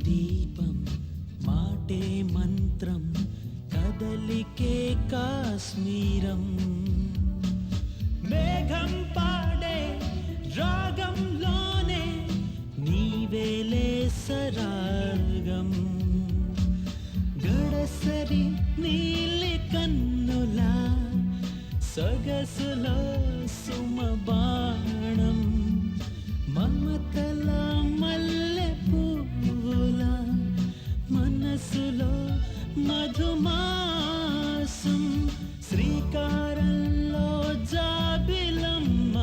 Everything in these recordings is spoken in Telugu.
దీపం మాటే మంత్రం కదలికే కాశ్మీరం మేఘం పాడే రాగంలోనే నీవేలే సరాగం గడసరి నీలి కన్నులా సొగసులో సుమబాణం మమతల మల్లె పువ్వుల మనసులో మధుమాసం శ్రీకారంలో జాబిలమ్మ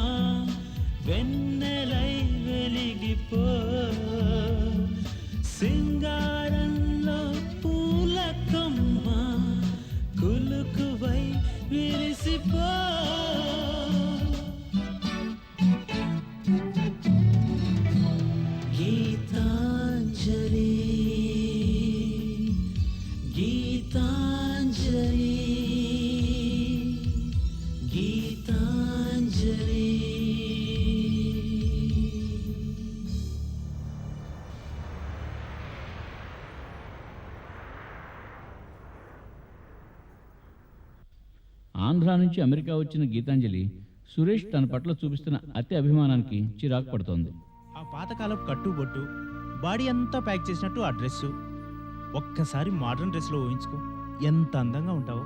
వెన్నెలై వెలిగిపో సింగారంలో పూలకమ్మ కులుకువై విరిసిపో గీతాంజలి గీతాంజలి గీతాంజలి. ఆంధ్రా నుంచి అమెరికా వచ్చిన గీతాంజలి సురేష్ తన పట్ల చూపిస్తున్న అతి అభిమానానికి చిరాకు పడుతోంది. ఆ పాతకాలపు కట్టుబొట్టు, బాడీ అంతా ప్యాక్ చేసినట్టు ఆ డ్రెస్సు, ఒక్కసారి మోడర్న్ డ్రెస్లో ఊహించుకో, ఎంత అందంగా ఉంటావో.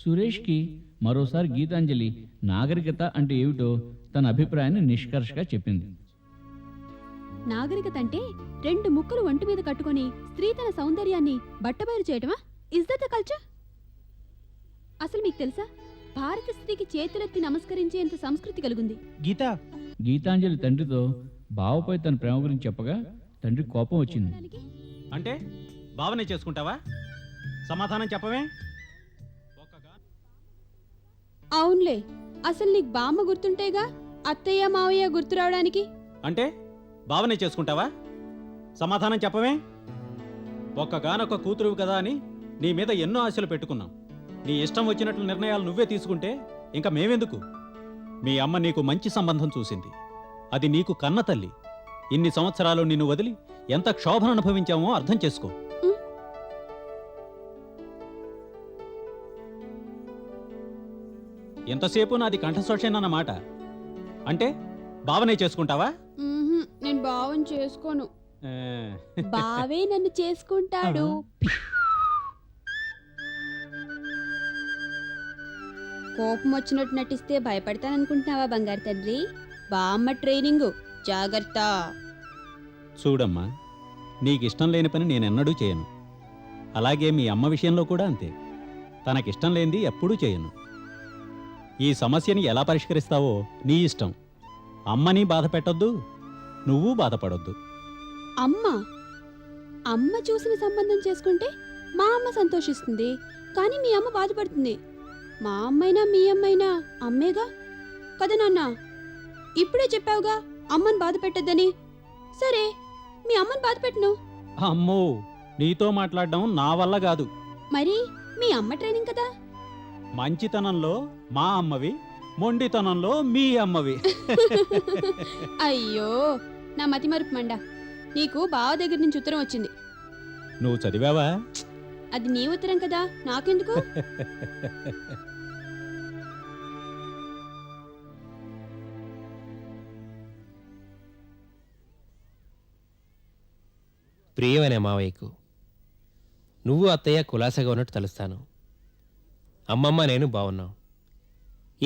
సురేష్కి మరోసారి గీతాంజలి నాగరికత అంటే ఏమిటో తన అభిప్రాయాన్ని నిష్కర్షగా చెప్పింది. నాగరికత అంటే 2 ముక్కలు ఒంటి మీద కట్టుకొని స్త్రీ తన సౌందర్యాన్ని బట్టబయలు చేయటమా? Is that the culture? అసలు మీకు తెలుసా, భారత స్త్రీకి చేతులెత్తి నమస్కరించేంత సంస్కృతి కలుగుంది. గీతాంజలి తండ్రితో బావపై తన ప్రేమ గురించి చెప్పగా తండ్రి కోపం వచ్చింది. అంటే బావనే చేసుకుంటావా? సమాధానం చెప్పవే. అవునులే, అసలు నీకు బామ్మ గుర్తుంటేగా అత్తయ్య మావయ్య గుర్తు రావడానికి. అంటే బావనే చేసుకుంటావా? సమాధానం చెప్పవే. ఒక్కగానొక్క కూతురువి కదా అని నీ మీద ఎన్నో ఆశలు పెట్టుకున్నాం. నీ ఇష్టం వచ్చినట్లు నిర్ణయాలు నువ్వే తీసుకుంటే ఇంకా మేమెందుకు? మీ అమ్మ నీకు మంచి సంబంధం చూసింది. అది నీకు కన్న తల్లి. ఇన్ని సంవత్సరాలు నిన్ను వదిలి ఎంత క్షోభను అనుభవించామో అర్థం చేసుకో. ఎంతసేపు నాది కంఠశోషేనన్నమాట. అంటే బావనే చేసుకుంటావా? నేను బావని చేసుకోను, బావే నన్ను చేసుకుంటాడు. కోపం వచ్చినట్టు నటిస్తే భయపడతాననుకుంటున్నావా బంగారు తండ్రి? బామ్మ ట్రైనింగ్, జాగ్రత్త. చూడమ్మా, నీకిష్టం లేని పని నేనెన్నడూ చేయను. అలాగే మీ అమ్మ విషయంలో కూడా అంతే. తనకిష్టం లేనిది ఎప్పుడూ చేయను. ఈ సమస్యని ఎలా పరిష్కరిస్తావో నీ ఇష్టం. అమ్మని బాధ పెట్టొద్దు, నువ్వు బాధపడొద్దు. అమ్మ చూసిన సంబంధం చేసుకుంటే మా అమ్మ సంతోషిస్తుంది, కానీ మీ అమ్మ బాధపడుతుంది. మా అమ్మైనా మీ అమ్మైనా అమ్మేగా కదా నాన్న? ఇప్పుడే చెప్పావుగా అమ్మని బాధ పెట్టద్దని. సరే, మీ అమ్మని బాధ పెట్టను. అమ్మో, నీతో మాట్లాడడం నా వల్ల కాదు. మరి మీ అమ్మ ట్రైనింగ్ కదా. మంచితనంలో మా అమ్మవి, మొండితనంలో మీ అమ్మవి. అయ్యో, నా మతి మరుపు మండ. నీకు బావ దగ్గర నుంచి ఉత్తరం వచ్చింది. నువ్వు చదివావా? అది నీ ఉత్తరం కదా, నాకెందుకు? ప్రియమైన మావయ్యకు, నువ్వు అత్తయ్య కులాసగా ఉన్నట్టు తలుస్తాను. అమ్మమ్మ నేను బాగున్నాం.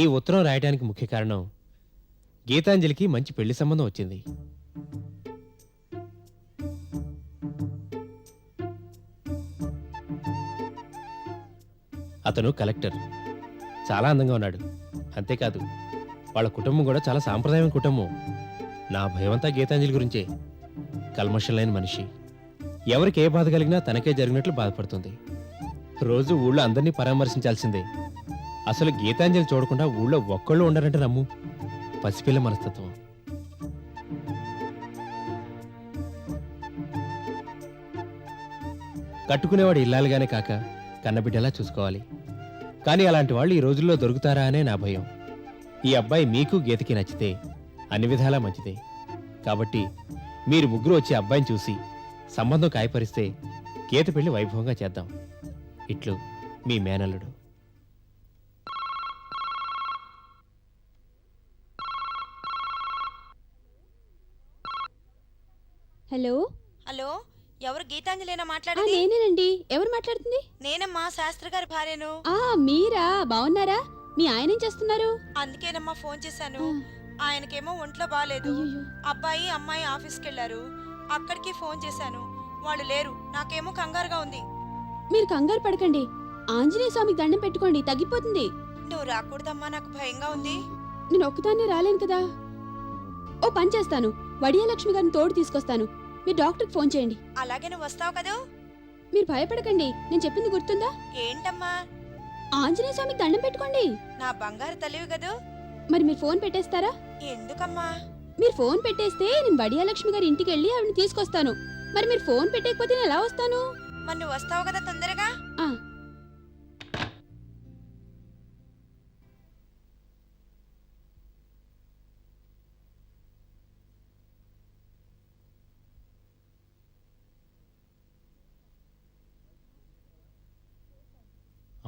ఈ ఉత్తరం రాయడానికి ముఖ్య కారణం గీతాంజలికి మంచి పెళ్లి సంబంధం వచ్చింది. అతను కలెక్టర్, చాలా అందంగా ఉన్నాడు. అంతేకాదు, వాళ్ళ కుటుంబం కూడా చాలా సాంప్రదాయమైన కుటుంబం. నా భయమంతా గీతాంజలి గురించే. కల్మషం లేని మనిషి, ఎవరికి ఏ బాధ కలిగినా తనకే జరిగినట్లు బాధపడుతుంది. రోజు ఊళ్ళో అందరినీ పరామర్శించాల్సిందే. అసలు గీతాంజలి చూడకుండా ఊళ్ళో ఒక్కళ్ళు ఉండరంటే నమ్ము. పసిపిల్ల మనస్తత్వం. కట్టుకునేవాడు ఇల్లాలుగానే కాక కన్నబిడ్డలా చూసుకోవాలి. కానీ అలాంటి వాళ్ళు ఈ రోజుల్లో దొరుకుతారా అనే నా భయం. ఈ అబ్బాయి మీకు గీతకి నచ్చితే అన్ని విధాలా మంచిదే. కాబట్టి మీరు ముగ్గురు వచ్చి అబ్బాయిని చూసి సంబంధం కాయపరిస్తే గీత పెళ్లి వైభవంగా చేద్దాం. ఇట్లు మీ మేనల్లుడు. హలో హలో, ఎవరు గీతాంజలినా ఆ, మాట్లాడేది? నేనేనండి. ఎవరు మాట్లాడుతుంది? నేనమ్మా, శాస్త్రి గారి భార్యను. ఆ మీరా? బాగున్నారా? మీ ఆయన ఏం చేస్తున్నారు? అందుకేనమ్మా ఫోన్ చేశాను. ఆ, ఆయనకేమో ఒంట్లో బాగాలేదు. అయ్యయ్యో. అబ్బాయి అమ్మాయి ఆఫీస్కి వెళ్ళారు. అక్కడికి ఫోన్ చేశాను, వాళ్ళు లేరు. నాకేమో కంగారుగా ఉంది. మీరు కంగారు పడకండి. ఆంజనేయ స్వామికి దండం పెట్టుకోండి, తగ్గిపోతుంది. నువ్వు రాకూడదమ్మా, నాకు భయంగా ఉంది. నేను ఒక్కదాన్నే రాలేను కదా. ఓ పని చేస్తాను, వడియాలక్ష్మి గారిని తోడు తీసుకొస్తాను. మీరు డాక్టర్కి ఫోన్ చేయండి. అలాగే నువ్వు వస్తావు కదూ? మీరు భయపడకండి, నేను చెప్పింది గుర్తుందా? ఏంటమ్మా? ఆంజనేయ స్వామికి దండం పెట్టుకోండి. నా బంగారు తల్లివి కదూ. మరి మీరు ఫోన్ పెట్టేస్తారా? ఎందుకమ్మా? మీరు ఫోన్ పెట్టేస్తే నేను వడియాలక్ష్మి గారి ఇంటికి వెళ్ళి ఆవిడని తీసుకొస్తాను. మరి మీరు ఫోన్ పెట్టకపోతే నేను ఎలా వస్తాను? మరి నువ్వు వస్తావు కదా తొందరగా. ఆ,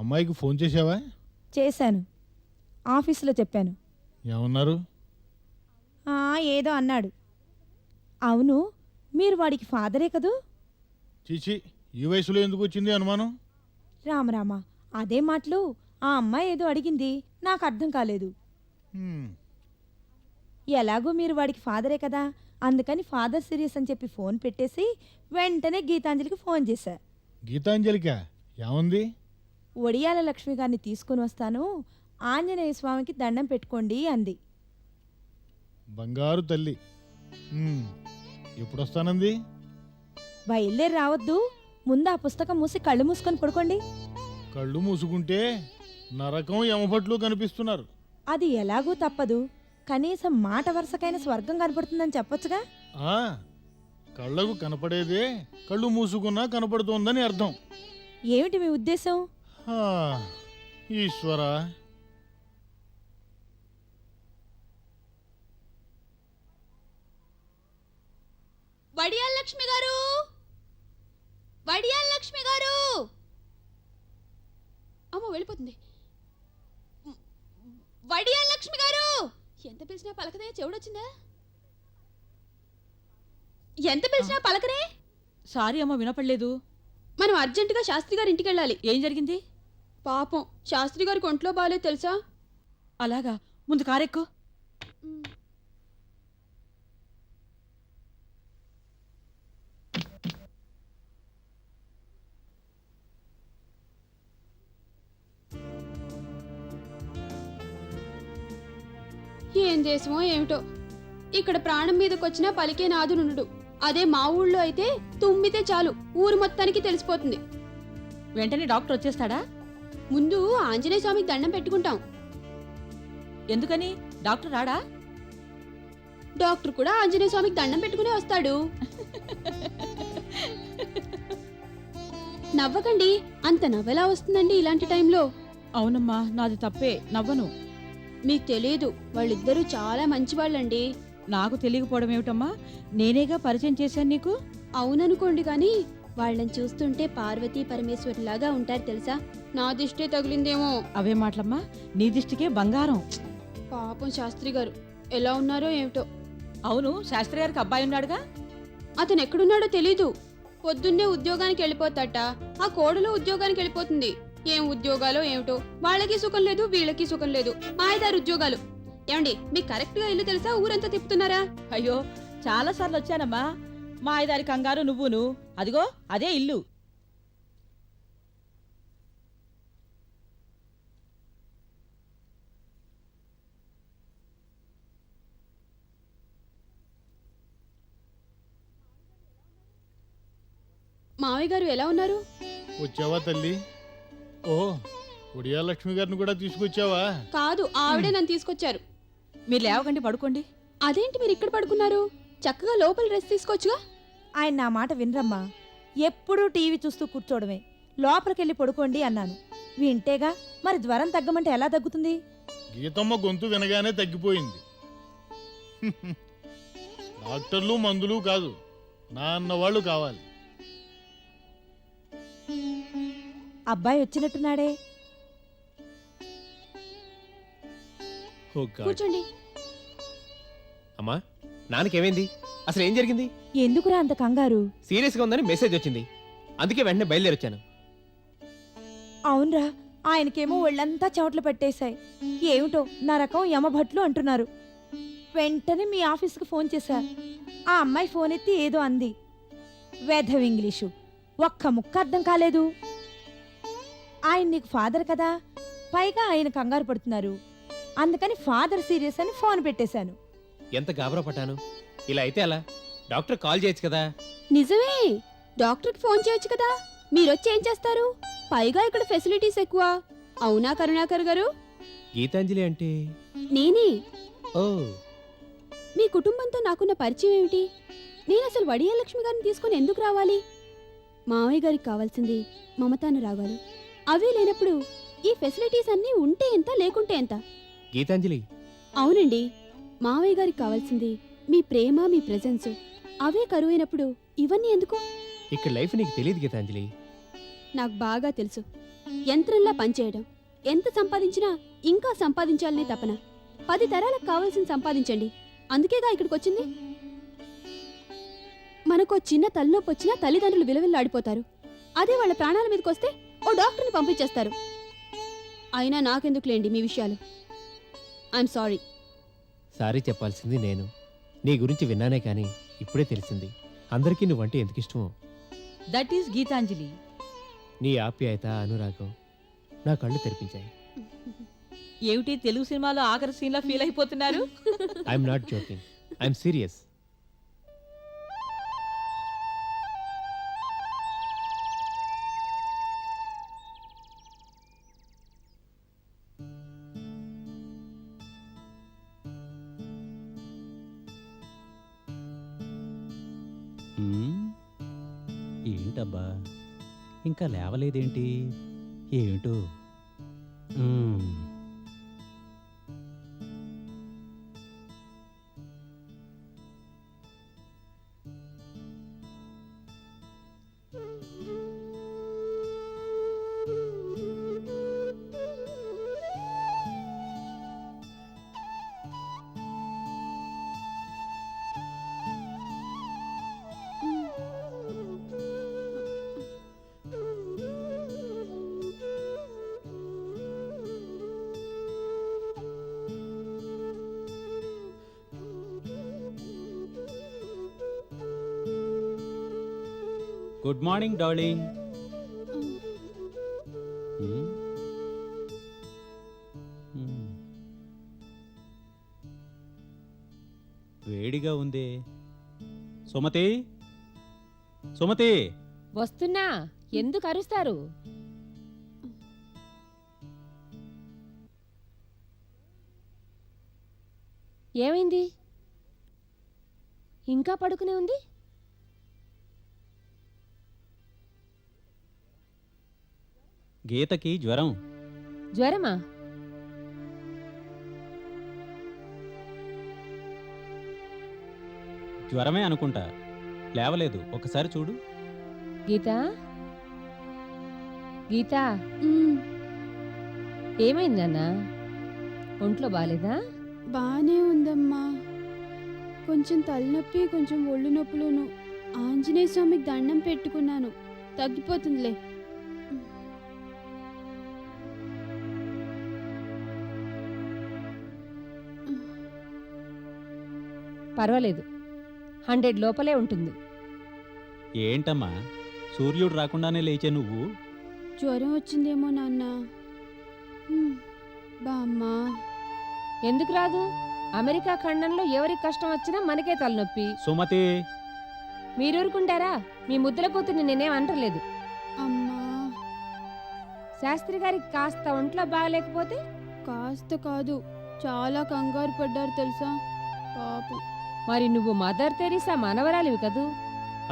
అమ్మాయికి ఫోన్ చేసావా? చేశాను, ఆఫీసులో చెప్పాను. ఏమన్నారు? ఏదో అన్నాడు. అవును, మీరు వాడికి ఫాదరే కదూ? చీచి, ఈ వయసులో ఎందుకు వచ్చింది అనుమానం? రామరామా, అదే మాటలు. ఆ అమ్మాయి ఏదో అడిగింది, నాకు అర్థం కాలేదు. హ్మ్, ఎలాగో మీరు వాడికి ఫాదరే కదా, అందుకని ఫాదర్ సీరియస్ అని చెప్పి ఫోన్ పెట్టేసి వెంటనే గీతాంజలికి ఫోన్ చేశా. గీతాంజలికా? ఏముంది? ఒడియాల లక్ష్మి గారిని తీసుకుని వస్తాను, ఆంజనేయ స్వామికి దండం పెట్టుకోండి అంది. బంగారు తల్లి. హ్మ్, ఎప్పుడు వస్తానంది? బయలుదేరి రావద్దు, ముందు ఆ పుస్తకం మూసి కళ్ళు మూసుకొని పడుకోండి. కళ్ళు మూసుకుంటే నరకం యమభట్లు కనిపిస్తున్నారు. అది ఎలాగూ తప్పదు, కనీసం మాట వరుసకైన స్వర్గం కనపడుతుందని చెప్పొచ్చుగా. ఆ, కళ్ళకు కనపడేదే కళ్ళు మూసుకున్నా కనపడుతోందని అర్థం. ఏమిటి మీ ఉద్దేశం? ఆ, ఈశ్వరా. వడియాలక్ష్మి గారు, వడియాలక్ష్మి గారు. అమ్మ వెళ్ళిపోతుంది. వడియాలక్ష్మి గారు. ఎంత పిలిచినా పలకదే, చెవుడొచ్చిందా? ఎంత పిలిచినా పలకరే. సారీ అమ్మ, వినపడలేదు. మనం అర్జెంటుగా శాస్త్రి గారి ఇంటికి వెళ్ళాలి. ఏం జరిగింది? పాపం శాస్త్రి గారికి ఒంట్లో బాగాలేదు తెలుసా? అలాగా, ముందు కారెక్కు. ఏం దేశమో ఏమిటో, ఇక్కడ ప్రాణం మీదకొచ్చినా పలికే నాదునుడు. అదే మా ఊళ్ళో అయితే తుమ్మితే చాలు ఊరు మొత్తానికి తెలిసిపోతుంది. వెంటనే డాక్టర్ వచ్చేస్తాడా? ముందు ఆంజనేయ స్వామికి దండం పెట్టుకుంటాం. ఎందుకని? డాక్టర్ రాడా? డాక్టర్ కూడా ఆంజనేయ స్వామికి దండం పెట్టుకునే వస్తాడు. నవ్వకండి, అంత నవ్వెలా వస్తుందండి ఇలాంటి టైంలో? అవునమ్మా, నాది తప్పే, నవ్వను. మీకు తెలియదు, వాళ్ళిద్దరూ చాలా మంచివాళ్ళండి. నాకు తెలియకపోవడం ఏమిటమ్మా? నేనేగా పరిచయం చేశాను నీకు. అవుననుకోండి కానీ వాళ్ళని చూస్తుంటే పార్వతీ పరమేశ్వరులాగా ఉంటారు తెలుసా? నా దిష్టే తగిలిందేమో. అవే మాటలమ్మా, నీ దిష్టికే బంగారం. పాపం శాస్త్రి గారు ఎలా ఉన్నారో ఏమిటో. అవును, శాస్త్రి గారికి అబ్బాయి ఉన్నాడుగా. అతను ఎక్కడున్నాడో తెలీదు. పొద్దున్నే ఉద్యోగానికి వెళ్ళిపోతాట, ఆ కోడలు ఉద్యోగానికి వెళ్ళిపోతుంది. ఏం ఉద్యోగాలో ఏమిటో, వాళ్ళకి సుఖం లేదు వీళ్ళకి సుఖం లేదు. మాయదారు ఉద్యోగాలు. ఏమండి, మీకు కరెక్ట్ గా ఇల్లు తెలుసా? ఊరంతా తిప్పుతున్నారా? అయ్యో, చాలా సార్లు వచ్చానమ్మా. మా ఐదారి కంగారు నువ్వును. అదిగో అదే ఇల్లు. మావయ్య గారు ఎలా ఉన్నారు? వచ్చావా తల్లి? ఓ, ఉడియాలక్ష్మి గారిని కూడా తీసుకొచ్చావా? కాదు, ఆవిడే నన్ను తీసుకొచ్చారు. మీరు లేవకండి, పడుకోండి. అదేంటి మీరు ఇక్కడ పడుకున్నారు? చక్కగా లోపల రెస్ట్ తీసుకోవచ్చుగా. ఆయన నా మాట వినరమ్మా, ఎప్పుడూ టీవీ చూస్తూ కూర్చోవడమే. లోపలికెళ్ళి పడుకోండి అన్నాను, వింటేగా. మరి జ్వరం తగ్గమంటే ఎలా తగ్గుతుంది? గీతమ్మ గొంతు వినగానే తగ్గిపోయింది. డాక్టర్లు మందులు కాదు, నాన్న వాళ్ళు కావాలి. అబ్బాయి వచ్చినట్టున్నాడే. ఓ గాడ్. కూర్చోండి. అమ్మా, నాన్నకేమైంది? అసలు ఏం జరిగింది? ఎందుకురా అంత కంగారు? సీరియస్గా ఉందని మెసేజ్ వచ్చింది, అందుకే వెంటనే బయలుదేరొచ్చాను. అవునరా, ఆయనకేమో ఒళ్ళంతా చెమటలు పట్టేశాయి. ఏమిటో నా రకం యమభట్లు అంటున్నారు. వెంటనే మీ ఆఫీస్కి ఫోన్ చేశా. ఆ అమ్మాయి ఫోన్ ఎత్తి ఏదో అంది. వేధవ్ ఇంగ్లీషు, ఒక్క ముక్క అర్థం కాలేదు. ఆయన నీకు ఫాదర్ కదా, పైగా ఆయన కంగారు పడుతున్నారు. అందుకని ఫాదర్ సీరియస్ అని ఫోన్ పెట్టేశాను. ఎంత గాబరా పట్టాను. ఇలా అయితే అలా డాక్టర్ కాల్ చేయొచ్చు కదా. నిజమే, డాక్టర్కి ఫోన్ చేయొచ్చు కదా. మీరొచ్చి ఏం చేస్తారు? పైగా ఇక్కడ ఫెసిలిటీస్ ఎక్కువ. అవునా కరుణాకర్ గారు? గీతాంజలి అంటే? నేనే. ఓ, మీ కుటుంబంతో నాకున్న పరిచయం ఏమిటి? నేను అసలు వడియ లక్ష్మి గారిని తీసుకొని ఎందుకు రావాలి? మావయ్య గారికి కావాల్సింది మమతానురాగాలు. అవి లేనప్పుడు ఈ ఫెసిలిటీస్ అన్నీ ఉంటే ఎంత, లేకుంటే ఎంత? గీతాంజలి. అవునండి, మావయ్య గారికి కావాల్సింది మీ ప్రేమ, మీ ప్రెజెన్స్. అవే కరువైనప్పుడు ఇవన్నీ ఎందుకు? ఇక్కడ లైఫ్ నీకు తెలియదు గీతాంజలి. నాకు బాగా తెలుసు. యంత్రంలా పనిచేయడం, ఎంత సంపాదించినా ఇంకా సంపాదించాలనే తపన. 10 తరాలకు కావాల్సింది సంపాదించండి, అందుకేగా ఇక్కడికి వచ్చింది. మనకో చిన్న తలనొప్పి వచ్చినా తల్లిదండ్రులు విలువెల్లాడిపోతారు. అదే వాళ్ళ ప్రాణాల మీదకి వస్తే ఓ డాక్టర్ని పంపించేస్తారు. అయినా నాకెందుకులేండి మీ విషయాలు. I'm sorry. సారీ చెప్పాల్సింది నేను. నీ గురించి విన్నానే కానీ ఇప్పుడే తెలిసింది అందరికీ నువ్వంటే ఎందుకు ఇష్టమో. That is Gitanjali. నీ ఆప్యాయత, అనురాగం నా కళ్ళు తెరిపించాయి. ఏమిటి తెలుగు సినిమాలో ఆఖరి సీన్ లో ఫీల్ అయిపోతున్నారు? I'm not joking, I'm serious. ఏంటబ్బా ఇంకా లేవలేదేంటి? ఏమిటో. Good morning darling. వేడిగా ఉంది. సుమతి, సుమతి. వస్తున్నా. ఎందుకు అరుస్తారు? ఏమైంది? ఇంకా పడుకునే ఉంది? గీతకి జ్వరం. జ్వరమా? జ్వరమే అనుకుంటా, లేవలేదు. ఒకసారి చూడు. గీతా, గీతా, మ్మ్. ఏమైందన్నా? ఒంట్లో బాలేదా? బానే ఉందమ్మా. కొంచెం తలనొప్పి, కొంచెం ఒళ్ళు నొప్పులును. ఆంజనేయ స్వామికి దండం పెట్టుకున్నాను, తగ్గిపోతుందిలే. పర్వాలేదు, 100 లోపలే ఉంటుంది. ఏంటమ్మా, సూర్యుడు రాకుండానే లేచే నువ్వు? జ్వరం వచ్చిందేమో నాన్న. బామ్మా. ఎందుకు రాదు? అమెరికా ఖండంలో ఎవరికి కష్టం వచ్చినా మనకే తలనొప్పి. సుమతి. మీరూరుకుంటారా? మీ ముద్దుల కూతుర్ని నేనేం అంటలేదు. అమ్మా. శాస్త్రి గారికి కాస్త ఒంట్లో బాగలేకపోతే? కాస్త కాదు, చాలా కంగారు పడ్డారు తెలుసా, పాపం. మరి నువ్వు మదర్ తెరీసా మనవరాలివి కదూ.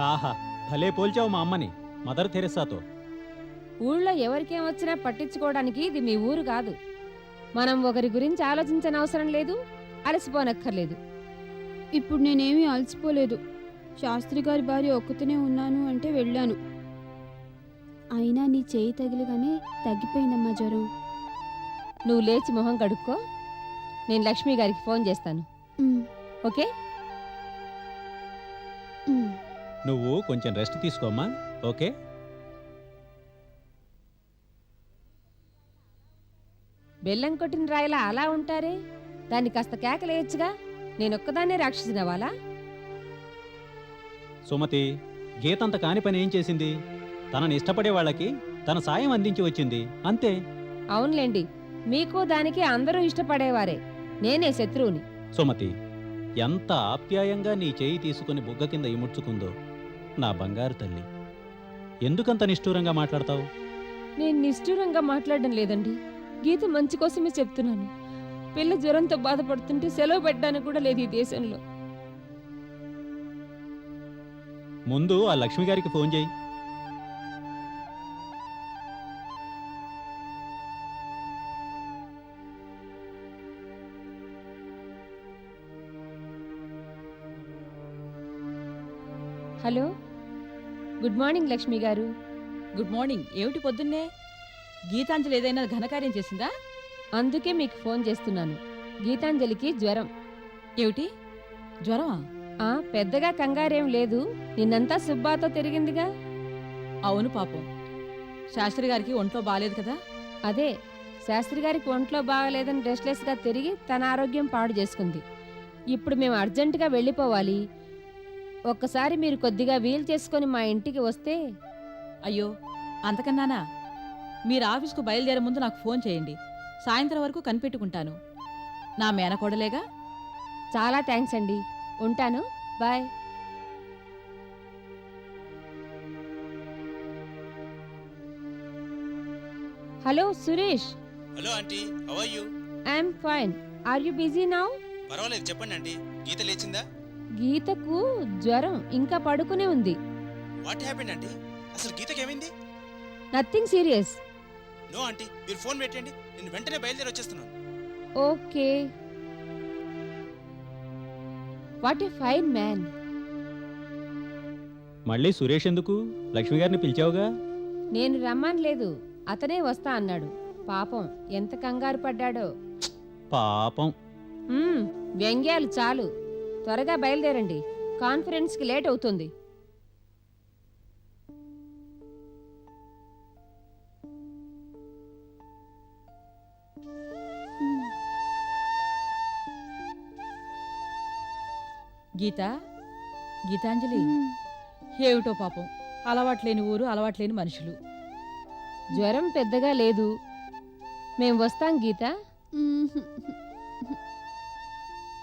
ఆహా, భలే పోల్చావు మా అమ్మని మదర్ తెరెసాతో. ఊళ్ళో ఎవరికేం వచ్చినా పట్టించుకోవడానికి ఇది మీ ఊరు కాదు. మనం ఒకరి గురించి ఆలోచించనవసరం లేదు, అలసిపోనక్కర్లేదు. ఇప్పుడు నేనేమీ అలసిపోలేదు. శాస్త్రి గారి భార్య ఒక్కతనే ఉన్నాను అంటే వెళ్ళాను. అయినా నీ చేయి తగిలిగానే తగ్గిపోయిందమ్మా జ్వరం. నువ్వు లేచి మొహం కడుక్కో, నేను లక్ష్మి గారికి ఫోన్ చేస్తాను. ఉమ్, ఓకే? ఉమ్. నువ్వు కొంచెం రెస్ట్ తీసుకోమ్మా. ఓకే. బెల్లం కొట్టిన రాయిలా అలా ఉంటారే, దాన్ని కాస్త కేకలేయచ్చుగా. నేనొక్కదాన్నే రాక్షసినవాలా? సుమతి, గీతంత కాని పని ఏం చేసింది? తనని ఇష్టపడే వాళ్ళకి తన సాయం అందించి వచ్చింది, అంతే. అవునులేండి, మీకు దానికి అందరూ ఇష్టపడేవారే, నేనే శత్రువుని. సుమతి, ఎంత ఆప్యాయంగా నీ చేయి తీసుకుని బుగ్గ కింద ఇముడ్చుకుందో నా బంగారు తల్లి. ఎందుకంత నిష్ఠూరంగా మాట్లాడతావు? నేను నిష్ఠూరంగా మాట్లాడడం లేదండి, గీత మంచి కోసమే చెప్తున్నాను. పిల్ల జ్వరంతో బాధపడుతుంటే సెలవు పెట్టడానికి కూడా లేదు ఈ దేశంలో. ముందు ఆ లక్ష్మి గారికి ఫోన్ చేయి. హలో, గుడ్ మార్నింగ్ లక్ష్మి గారు. Good morning. ఏమిటి పొద్దున్నే? గీతాంజలి ఏదైనా ఘనకార్యం చేసిందా? అందుకే మీకు ఫోన్ చేస్తున్నాను. గీతాంజలికి జ్వరం. ఏమిటి జ్వరమా? పెద్దగా కంగారేం లేదు, నిన్నంతా సుబ్బాతో తిరిగిందిగా. అవును పాపం, శాస్త్రి గారికి ఒంట్లో బాలేదు కదా. అదే, శాస్త్రి గారికి ఒంట్లో బాగలేదని రెస్ట్లెస్గా తిరిగి తన ఆరోగ్యం పాడు చేసుకుంది. ఇప్పుడు మేము అర్జెంటుగా వెళ్ళిపోవాలి. ఒక్కసారి మీరు కొద్దిగా వీలు చేసుకొని మా ఇంటికి వస్తే. అయ్యో, అంతకన్నానా? మీరు ఆఫీస్కు బయలుదేరే ముందు నాకు ఫోన్ చేయండి. సాయంత్రం వరకు కనిపెట్టుకుంటాను. నా మేనకోడలేగా. చాలా థ్యాంక్స్ అండి, ఉంటాను, bye. Hello Suresh. Hello aunty, how are you? I'm fine. Are you busy now? పర్వాలేదు, చెప్పండి ఆంటీ. గీత లేచిందా? గీతకు జ్వరం, ఇంకా పడుకునే ఉంది. What happened aunty? అసలు గీతకి ఏమైంది? Nothing serious. నో ఆంటీ, మీరు ఫోన్ పెట్టండి, నేను వెంటనే బయలుదేరి వచ్చేస్తున్నాను. Okay. What a fine man. మళ్ళీ సురేష్ ఎందుకు? లక్ష్మి గారిని పిలిచావుగా. నేను రమ్మనలేదు, అతనే వస్తా అన్నాడు. పాపం ఎంత కంగారు పడ్డాడో. పాపం. వ్యంగ్యాలు చాలు, త్వరగా బయలుదేరండి, కాన్ఫరెన్స్కి లేట్ అవుతుంది. గీతాంజలి, ఏమిటో పాపం, అలవాట్లేని ఊరు, అలవాట్లేని మనుషులు. జ్వరం పెద్దగా లేదు, మేం వస్తాం గీత.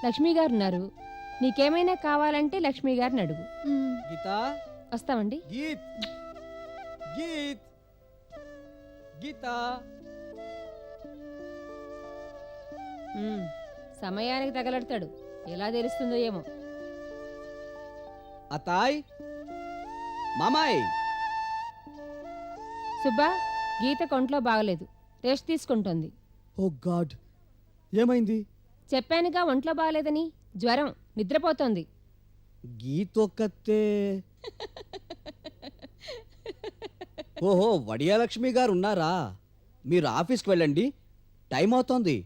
లక్ష్మి గారు ఉన్నారు, నీకేమైనా కావాలంటే లక్ష్మి గారిని అడుగు. గీతా, వస్తామండి. గీత్ గీత్ గీతా. సమయానికి తగలడతాడు, ఎలా తెలుస్తుందో ఏమో. అతాయ్, మామాయ్. సుబ్బా, గీత కొంట్లో బాగలేదు, రెస్ట్ తీసుకుంటోంది. ఓ గాడ్, ఏమైంది? చెప్పానుగా ఒంట్లో బాగలేదని. జ్వరం, నిద్రపోతోంది. గీతొక్కతే. ఓహో, వడియాలక్ష్మి గారు ఉన్నారా? మీరు ఆఫీస్కి వెళ్ళండి, టైం అవుతోంది.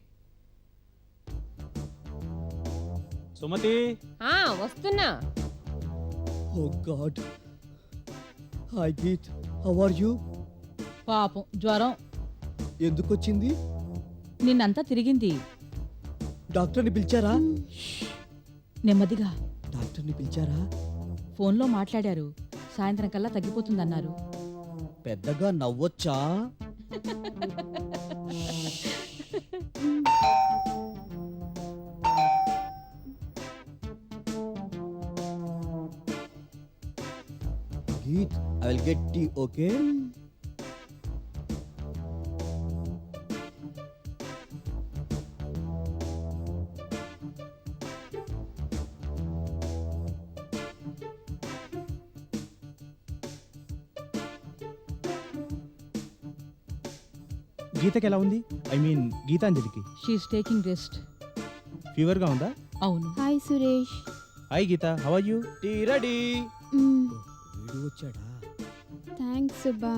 సుమతి, వస్తున్నా. Oh God. Hi Geet, how are you? పాపం జ్వరం ఎందుకు వచ్చింది? నిన్నంతా తిరిగింది. డాక్టర్ని పిలిచారా? నెమ్మదిగా. డాక్టర్ని పిలిచారా? ఫోన్లో మాట్లాడారు, సాయంత్రం కల్లా తగ్గిపోతుందన్నారు. పెద్దగా నవ్వొచ్చా? Geet, I will get tea, okay? గీతకి ఎలా ఉంది? ఐ మీన్ గీతాంజలికి షీఈస్ టేకింగ్ రెస్ట్. ఫీవర్గా ఉందా? అవును. Hi Suresh. Hi Geeta, how are you? Tea ready. Hmm. వీడు వచ్చాడా? థ్యాంక్స్ సుబ్బా.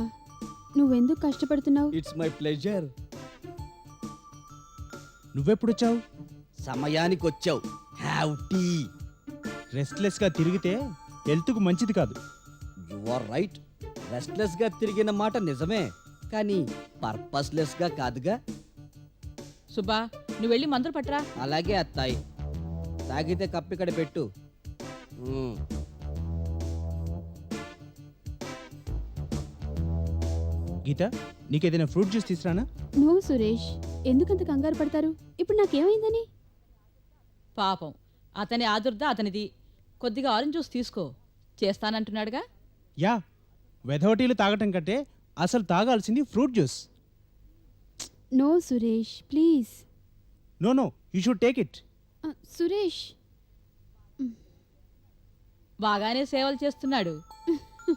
నువ్వెందుకు కష్టపడుతున్నావు? It's my pleasure. నువ్వెప్పుడు వచ్చావు? సమయానికి వచ్చావు. Have tea. రెస్ట్లెస్ గా తిరిగితే హెల్త్కు మంచిది కాదు. You are right. రెస్ట్లెస్ గా తిరిగిన మాట నిజమే, కానీ పర్పస్లెస్ గా కాదుగా. సుబ్బా, నువ్వు వెళ్ళి మందులు పట్టరా. అలాగే అత్తాయి. తాగితే కప్పు ఇక్కడ పెట్టు. మ్మ్. గీత, నీకేదైనా ఫ్రూట్ జ్యూస్ తీసురానా? నువ్వు సురేష్ ఎందుకంత కంగారు పడతారు? ఇప్పుడు నాకేమైందని? పాపం, అతని ఆదుర్ద అతనిది. కొద్దిగా ఆరెంజ్ జ్యూస్ తీసుకో, చేస్తానంటున్నాడుగా. యా, వెధవటీలు తాగటం కంటే అసలు తాగాల్సింది fruit juice. No Suresh please. No no, you should take it. Suresh బాగానే సేవలు చేస్తున్నాడు.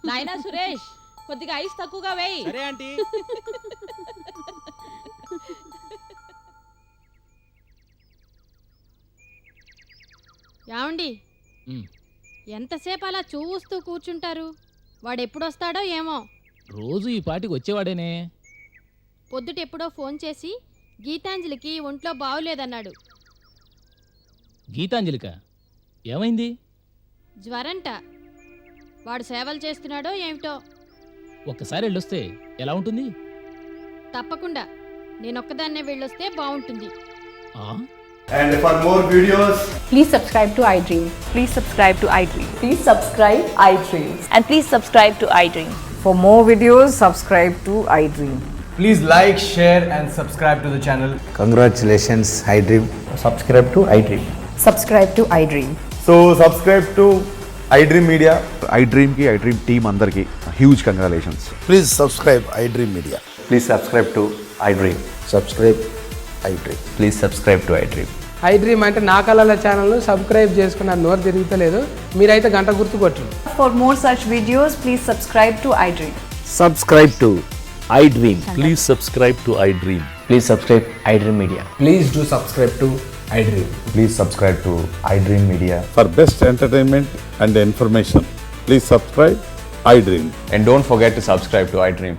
నాయనా సురేష్, కొద్దిగా ఐస్ తక్కువగా వేయి. సరే ఆంటీ. ఏమండి, ఉమ్. ఎంతసేపు అలా చూస్తూ కూర్చుంటారు? వాడు ఎప్పుడొస్తాడో ఏమో. రోజు ఈ పాటికి వచ్చేవాడేనే. పొద్దుటెప్పుడో ఫోన్ చేసి గీతాంజలికి ఒంట్లో బాగులేదన్నాడు. గీతాంజలిక ఏమైంది? జ్వరంట. వాడు సేవలు చేస్తున్నాడో ఏమిటో. ఒక్కసారి వెళ్ళొస్తే ఎలా ఉంటుంది? తప్పకుండా నేనొక్కదాన్నే వెళ్ళొస్తే బాగుంటుంది. ఆ? And for more videos, Please subscribe to iDream. Please subscribe to iDream. Please subscribe iDream. And please subscribe to iDream. For more videos, subscribe to iDream. please like, share and subscribe to the channel. Congratulations, iDream. Subscribe to iDream. Subscribe to iDream. So subscribe to iDream Media. iDream ki iDream team andarki huge congratulations. Please subscribe iDream Media. Please subscribe to iDream. Subscribe iDream. Please subscribe to iDream. iDream అంటే నా కళల ఛానల్ను సబ్స్క్రైబ్ చేసుకున్న నోరు తిరుగుతలేదు. మీరైతే గంట గుర్తు కొట్టండి. For more such videos, please subscribe to iDream. Subscribe to iDream. Please subscribe to iDream. Please subscribe iDream Media. Please do subscribe to iDream. Please subscribe to iDream Media. For best entertainment and information, please subscribe iDream. And don't forget to subscribe to iDream.